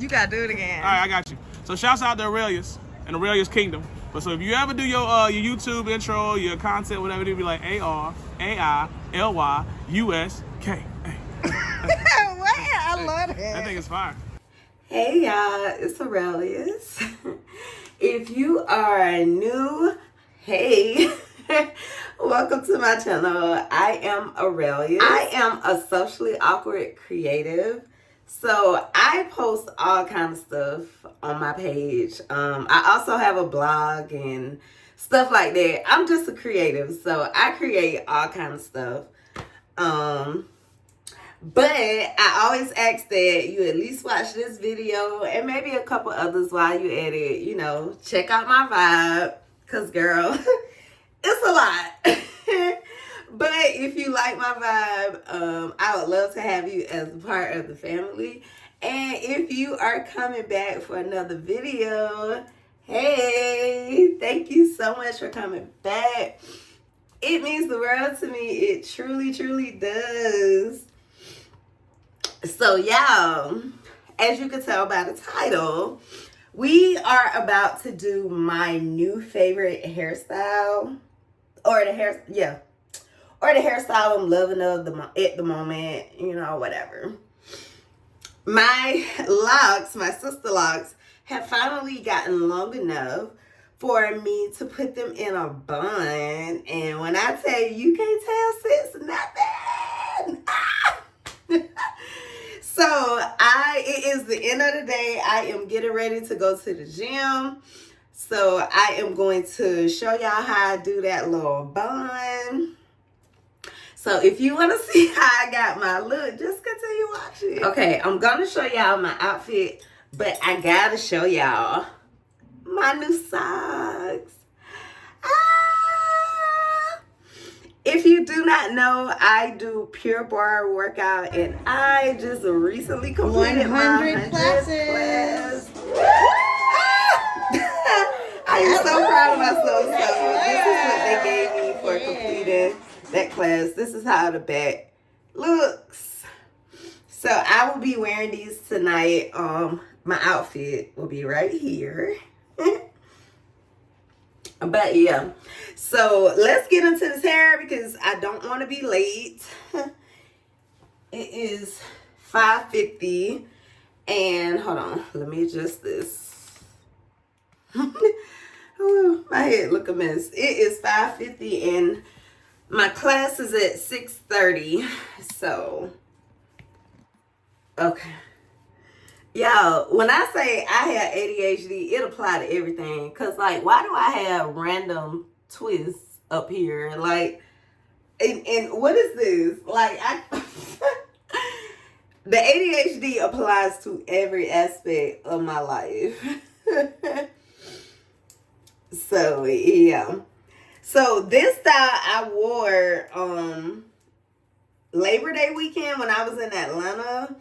You gotta do it again. All right, I got you. So shouts out to Arailyus and Arailyus Kingdom. But so if you ever do your YouTube intro, your content, whatever, it'll be like ARAILYUSK. I love that. That thing is fire. Hey y'all, it's Arailyus. If you are new, hey, welcome to my channel. I am Arailyus. I am a socially awkward creative. So I post all kinds of stuff on my page. I also have a blog and stuff like that. I'm just a creative, so I create all kinds of stuff. But I always ask that you at least watch this video and maybe a couple others while you at it. You know, check out my vibe. Because, girl, it's a lot. But if you like my vibe, I would love to have you as a part of the family. And if you are coming back for another video, hey, thank you so much for coming back. It means the world to me. It truly, truly does. So, y'all, as you can tell by the title, we are about to do my new favorite hairstyle. Or the hairstyle I'm loving at the moment, you know, whatever. My locks, my sister locks, have finally gotten long enough for me to put them in a bun. And when I tell you, you can't tell sis nothing. So it is the end of the day. I am getting ready to go to the gym. So I am going to show y'all how I do that little bun. So if you want to see how I got my look, just continue watching. Okay, I'm going to show y'all my outfit, but I got to show y'all my new socks. If you do not know, I do Pure Barre workout, and I just recently completed my 100th class. I am so proud of myself. So this is what they gave me for completing that class. This is how the back looks. So I will be wearing these tonight. My outfit will be right here. But yeah, so let's get into this hair because I don't want to be late. It is 5:50, and hold on, let me adjust this. Oh, my head look a mess. It is 5:50 and my class is at 6:30. So, okay. Y'all, when I say I have ADHD, it apply to everything. Because, like, why do I have random twists up here? Like, and what is this? Like, the ADHD applies to every aspect of my life. So, yeah. So, this style I wore Labor Day weekend when I was in Atlanta.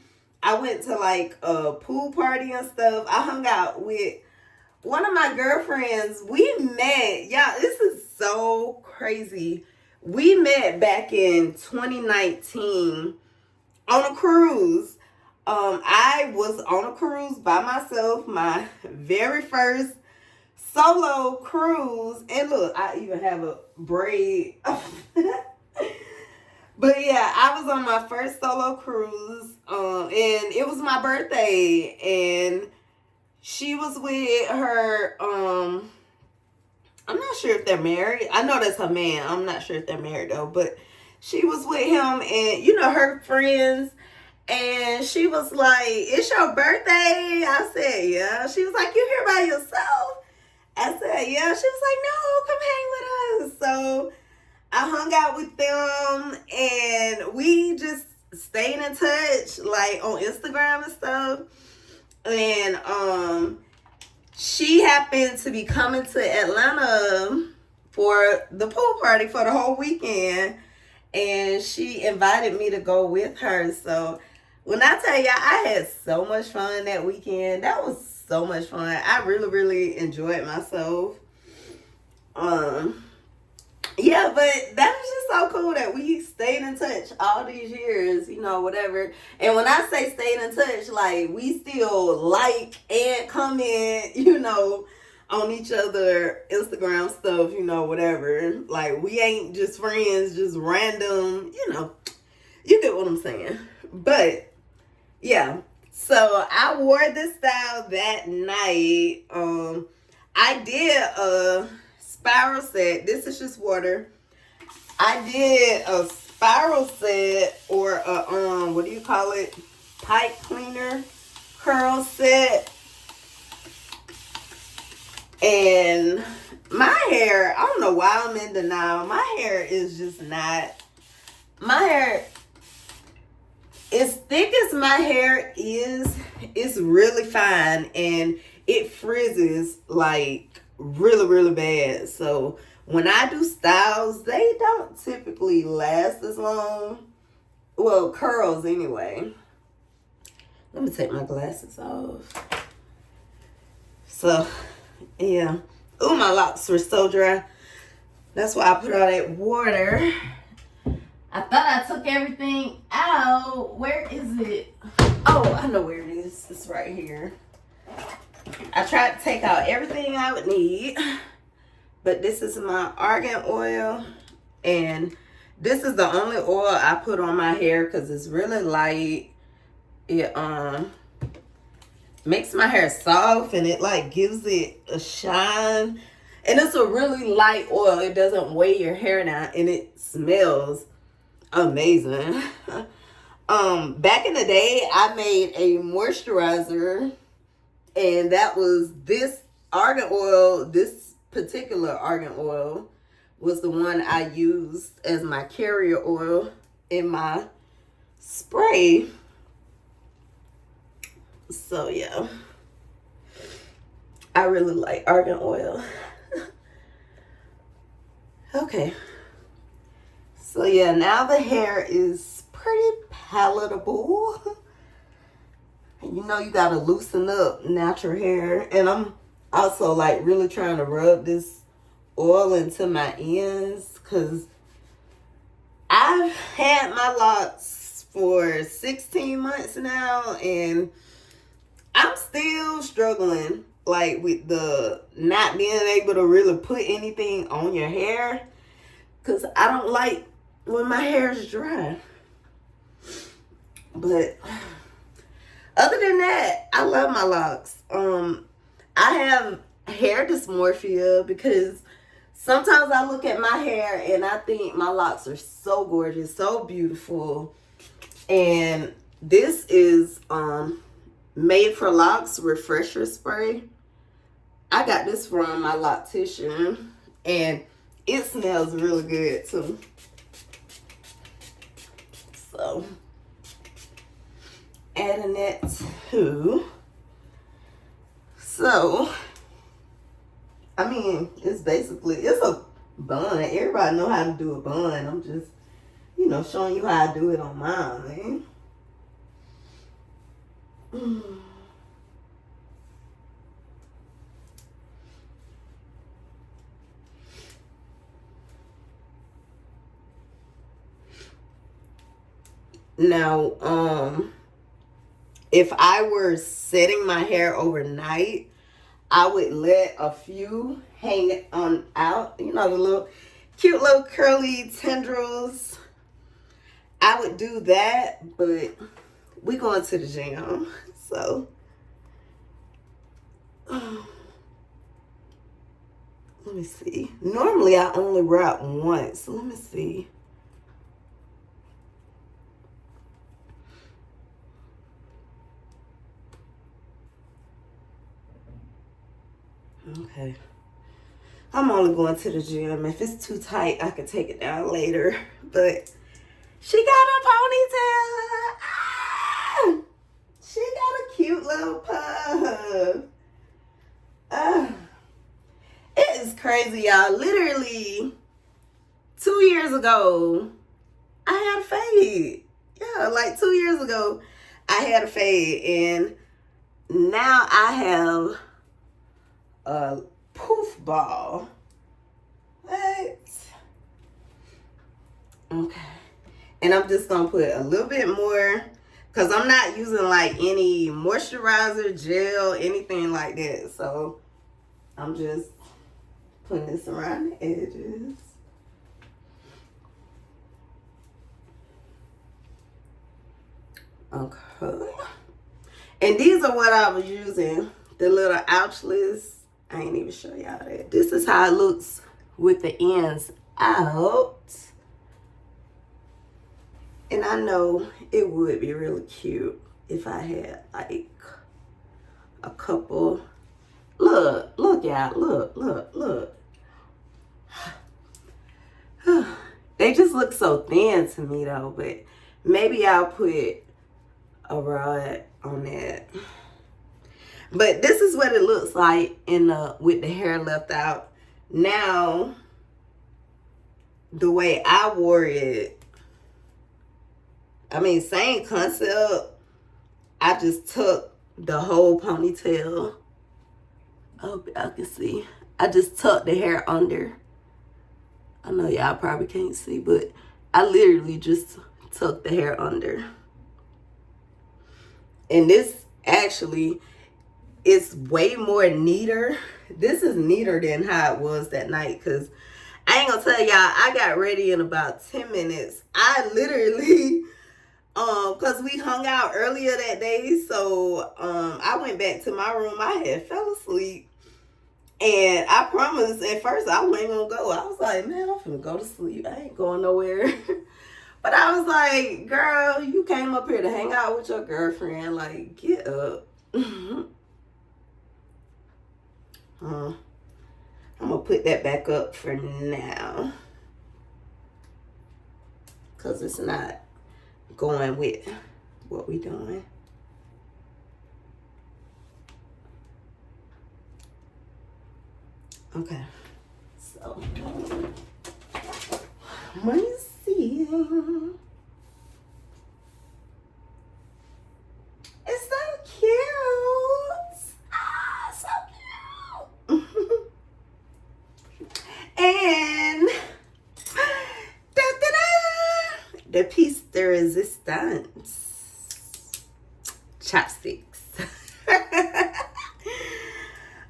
I went to like a pool party and stuff. I hung out with one of my girlfriends. We met, y'all, this is so crazy. We met back in 2019 on a cruise. I was on a cruise by myself, my very first solo cruise. And look, I even have a braid. But yeah, I was on my first solo cruise, and it was my birthday, and she was with her, I'm not sure if they're married. I know that's her man. I'm not sure if they're married though, but she was with him and, you know, her friends, and she was like, "It's your birthday?" I said, "Yeah." She was like, "You here by yourself?" I said, "Yeah." She was like, "No, come hang with us." So I hung out with them and we just stayed in touch, like on Instagram and stuff. And she happened to be coming to Atlanta for the pool party for the whole weekend. And she invited me to go with her. So when I tell y'all, I had so much fun that weekend. That was so much fun. I really, really enjoyed myself. yeah, but that was just so cool that we stayed in touch all these years, you know, whatever. And when I say stayed in touch, like we still like and comment, you know, on each other Instagram stuff, you know, whatever. Like we ain't just friends, just random, you know. You get what I'm saying. But yeah. So I wore this style that night. I did a spiral set. This is just water. I did a spiral set or a what do you call it? Pipe cleaner curl set. And my hair, I don't know why I'm in denial. My hair is just not, my hair, as thick as my hair is, it's really fine and it frizzes like really, really bad. So when I do styles, they don't typically last as long. Well, curls anyway. Let me take my glasses off. So, yeah. Oh, my locks were so dry. That's why I put all that water. I thought I took everything out. Where is it? Oh, I know where it is. It's right here. I tried to take out everything I would need. But this is my argan oil. And this is the only oil I put on my hair because it's really light. It makes my hair soft and it like gives it a shine. And it's a really light oil. It doesn't weigh your hair down and it smells amazing. Back in the day, I made a moisturizer and that was this argan oil. This particular argan oil was the one I used as my carrier oil in my spray. So yeah, I really like argan oil. Okay. So yeah, now the hair is pretty palatable. You know you gotta loosen up natural hair. And I'm also like really trying to rub this oil into my ends because I've had my locks for 16 months now and I'm still struggling like with the not being able to really put anything on your hair because I don't like when my hair is dry. But other than that, I love my locks. I have hair dysmorphia because sometimes I look at my hair and I think my locks are so gorgeous, so beautiful. And this is Made for Locks refresher spray. I got this from my loctician and it smells really good too. So adding that too. So I mean, it's a bun. Everybody know how to do a bun. I'm just, you know, showing you how I do it on mine. Now, if I were setting my hair overnight, I would let a few hang on out. You know, the little cute little curly tendrils. I would do that, but we going to the gym, so let me see. Normally I only wrap once. Let me see. Okay. I'm only going to the gym. If it's too tight, I can take it down later. But she got a ponytail. Ah! She got a cute little puff. It is crazy, y'all. Literally 2 years ago, I had a fade. Yeah, like 2 years ago, I had a fade. And now I have a poof ball. What? Okay. And I'm just going to put a little bit more, because I'm not using like any moisturizer, gel, anything like that. So I'm just putting this around the edges. Okay. And these are what I was using. The little ouchless. I ain't even show y'all that. This is how it looks with the ends out. And I know it would be really cute if I had like a couple. Look, y'all. Look. They just look so thin to me though, but maybe I'll put a rod on that. But this is what it looks like with the hair left out. Now, the way I wore it, I mean, same concept. I just took the whole ponytail. I hope y'all can see. I just tucked the hair under. I know y'all probably can't see, but I literally just tucked the hair under. And this actually is way more neater. This is neater than how it was that night, because I ain't gonna tell y'all, I got ready in about 10 minutes. I literally, because we hung out earlier that day, so I went back to my room. I had fell asleep. And I promised at first I wasn't gonna go. I was like, man, I'm finna go to sleep. I ain't going nowhere. But I was like, girl, you came up here to hang out with your girlfriend. Like, get up. I'm gonna put that back up for now, because it's not going with what we doing. Okay, so let me see. It's so cute. Ah, so cute. And the piece de resistance, chopsticks.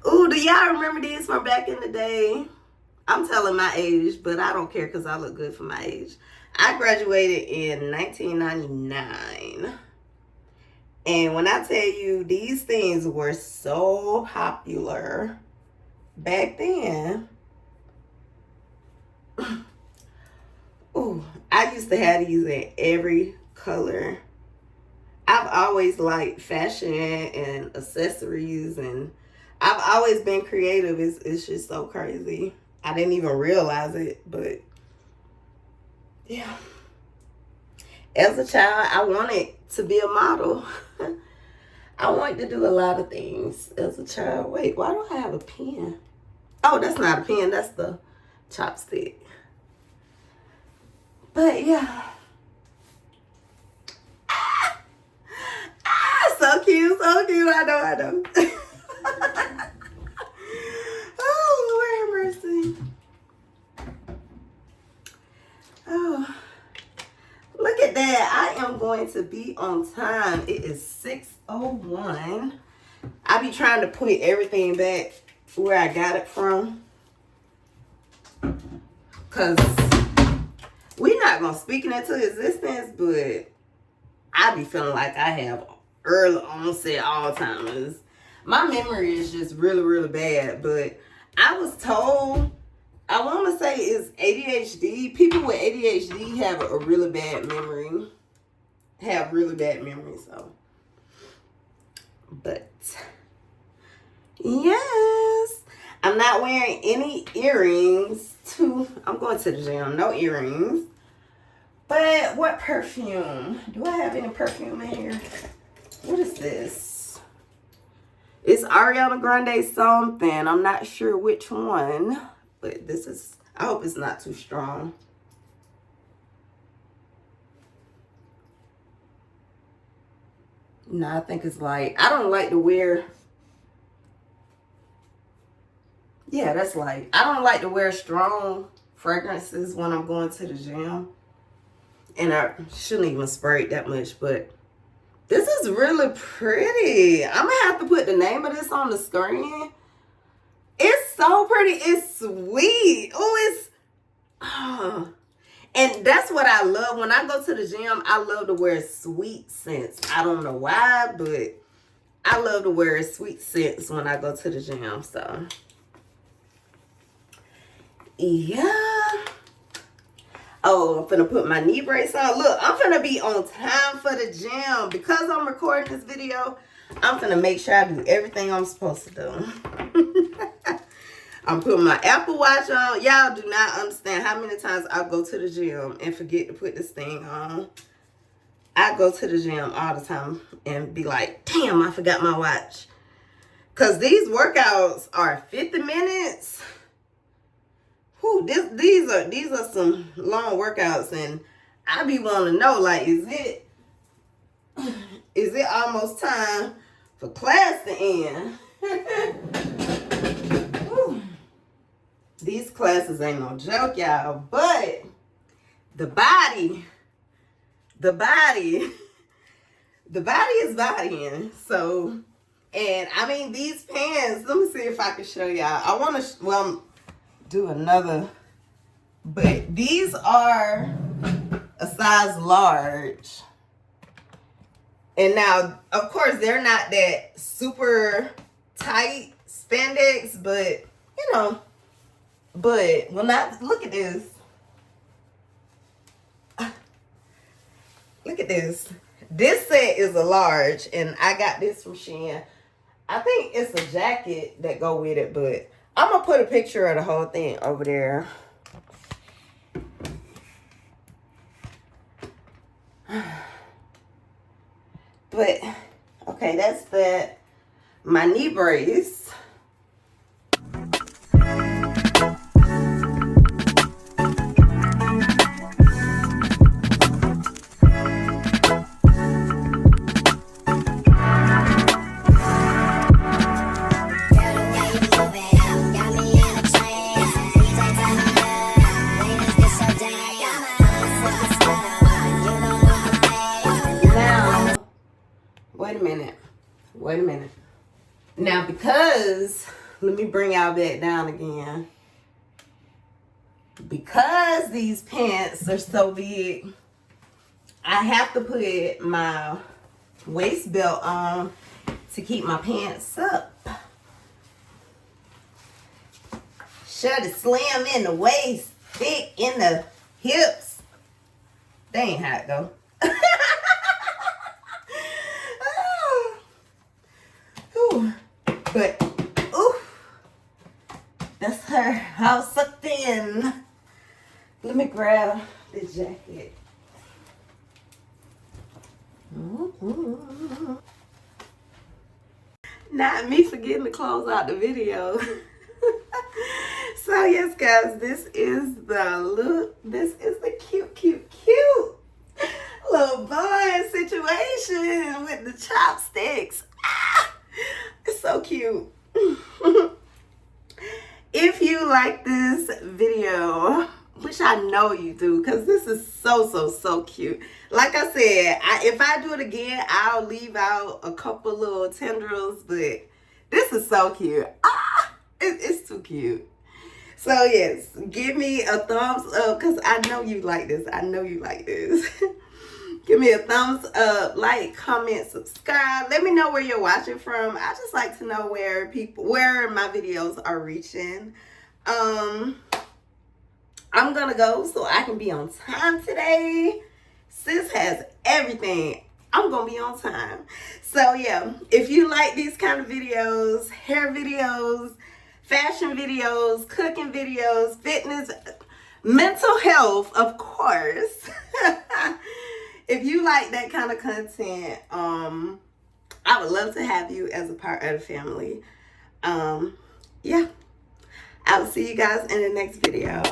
Ooh, do y'all remember these from back in the day? I'm telling my age, but I don't care because I look good for my age. I graduated in 1999. And when I tell you, these things were so popular back then. Ooh, I used to have these in every color. I've always liked fashion and accessories, and I've always been creative. It's just so crazy. I didn't even realize it, but yeah. As a child, I wanted to be a model. I wanted to do a lot of things as a child. Wait, why do I have a pen? Oh, that's not a pen. That's the chopstick. But yeah. So cute, so cute. I know. Oh, Lord have mercy. Oh, look at that. I am going to be on time. It is 6:01. I be trying to put everything back where I got it from, because we're not going to speak it into existence, but I be feeling like I have early onset Alzheimer's. My memory is just really, really bad, but I was told, I want to say it's ADHD. People with ADHD have a really bad memory. So. But, yes. I'm not wearing any earrings I'm going to the gym. No earrings. But what perfume? Do I have any perfume in here? What is this? It's Ariana Grande something. I'm not sure which one. But this is, I hope it's not too strong. No, I think it's light. I don't like to wear. Yeah, that's light. I don't like to wear strong fragrances when I'm going to the gym. And I shouldn't even spray it that much, but this is really pretty. I'm gonna have to put the name of this on the screen. It's so pretty. It's sweet. And that's what I love. When I go to the gym, I love to wear sweet scents. I don't know why, but I love to wear sweet scents when I go to the gym. So, yeah. Oh, I'm finna put my knee brace on. Look, I'm finna be on time for the gym. Because I'm recording this video, I'm finna make sure I do everything I'm supposed to do. I'm putting my Apple Watch on. Y'all do not understand how many times I go to the gym and forget to put this thing on. I go to the gym all the time and be like, damn, I forgot my watch. Because these workouts are 50 minutes. Whew, these are some long workouts, and I be wanting to know, like, is it almost time for class to end? These classes ain't no joke, y'all, but the body is bodying. So, and I mean, these pants, let me see if I can show y'all. I want to, do another, but these are a size large. And now, of course, they're not that super tight spandex, but, you know, but when I look at this, look at this. This set is a large, and I got this from Shein. I think it's a jacket that go with it, but I'm gonna put a picture of the whole thing over there. But okay, that's that. My knee brace. Wait a minute. Now, because, let me bring y'all back down again. Because these pants are so big, I have to put my waist belt on to keep my pants up. Shut it slim in the waist, thick in the hips. That ain't how it go. But, oof, that's her all sucked in. Let me grab the jacket. Not me forgetting to close out the video. So, yes, guys, this is the look. This is the cute little bun situation with the chopsticks. It's so cute. If you like this video, which I know you do, because this is so cute. Like I said, if I do it again, I'll leave out a couple little tendrils, but this is so cute. It's too cute. So yes, give me a thumbs up, because I know you like this. I know you like this. Give me a thumbs up, like, comment, subscribe. Let me know where you're watching from. I just like to know where my videos are reaching. I'm gonna go so I can be on time today. Sis has everything. I'm gonna be on time. So yeah, if you like these kind of videos, hair videos, fashion videos, cooking videos, fitness, mental health, of course. If you like that kind of content, I would love to have you as a part of the family. Yeah, I'll see you guys in the next video.